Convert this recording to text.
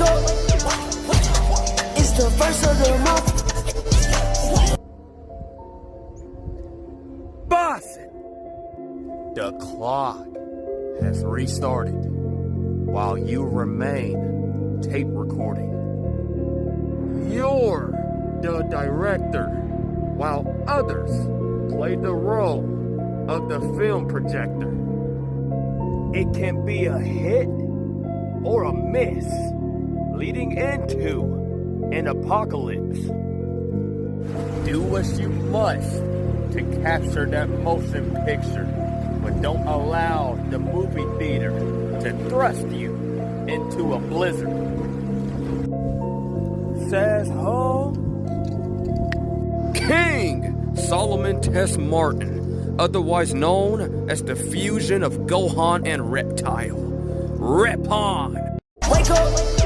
up. It's the first of the month. Boss it! The clock has restarted while you remain tape recording. You're the director while others play the role of the film projector. It can be a hit or a miss, leading into an apocalypse. Do what you must to capture that motion picture, but don't allow the movie theater to thrust you into a blizzard. Says who? King Solomon Tess Martin, otherwise known as the fusion of Gohan and Reptile. Rephan! Wake up.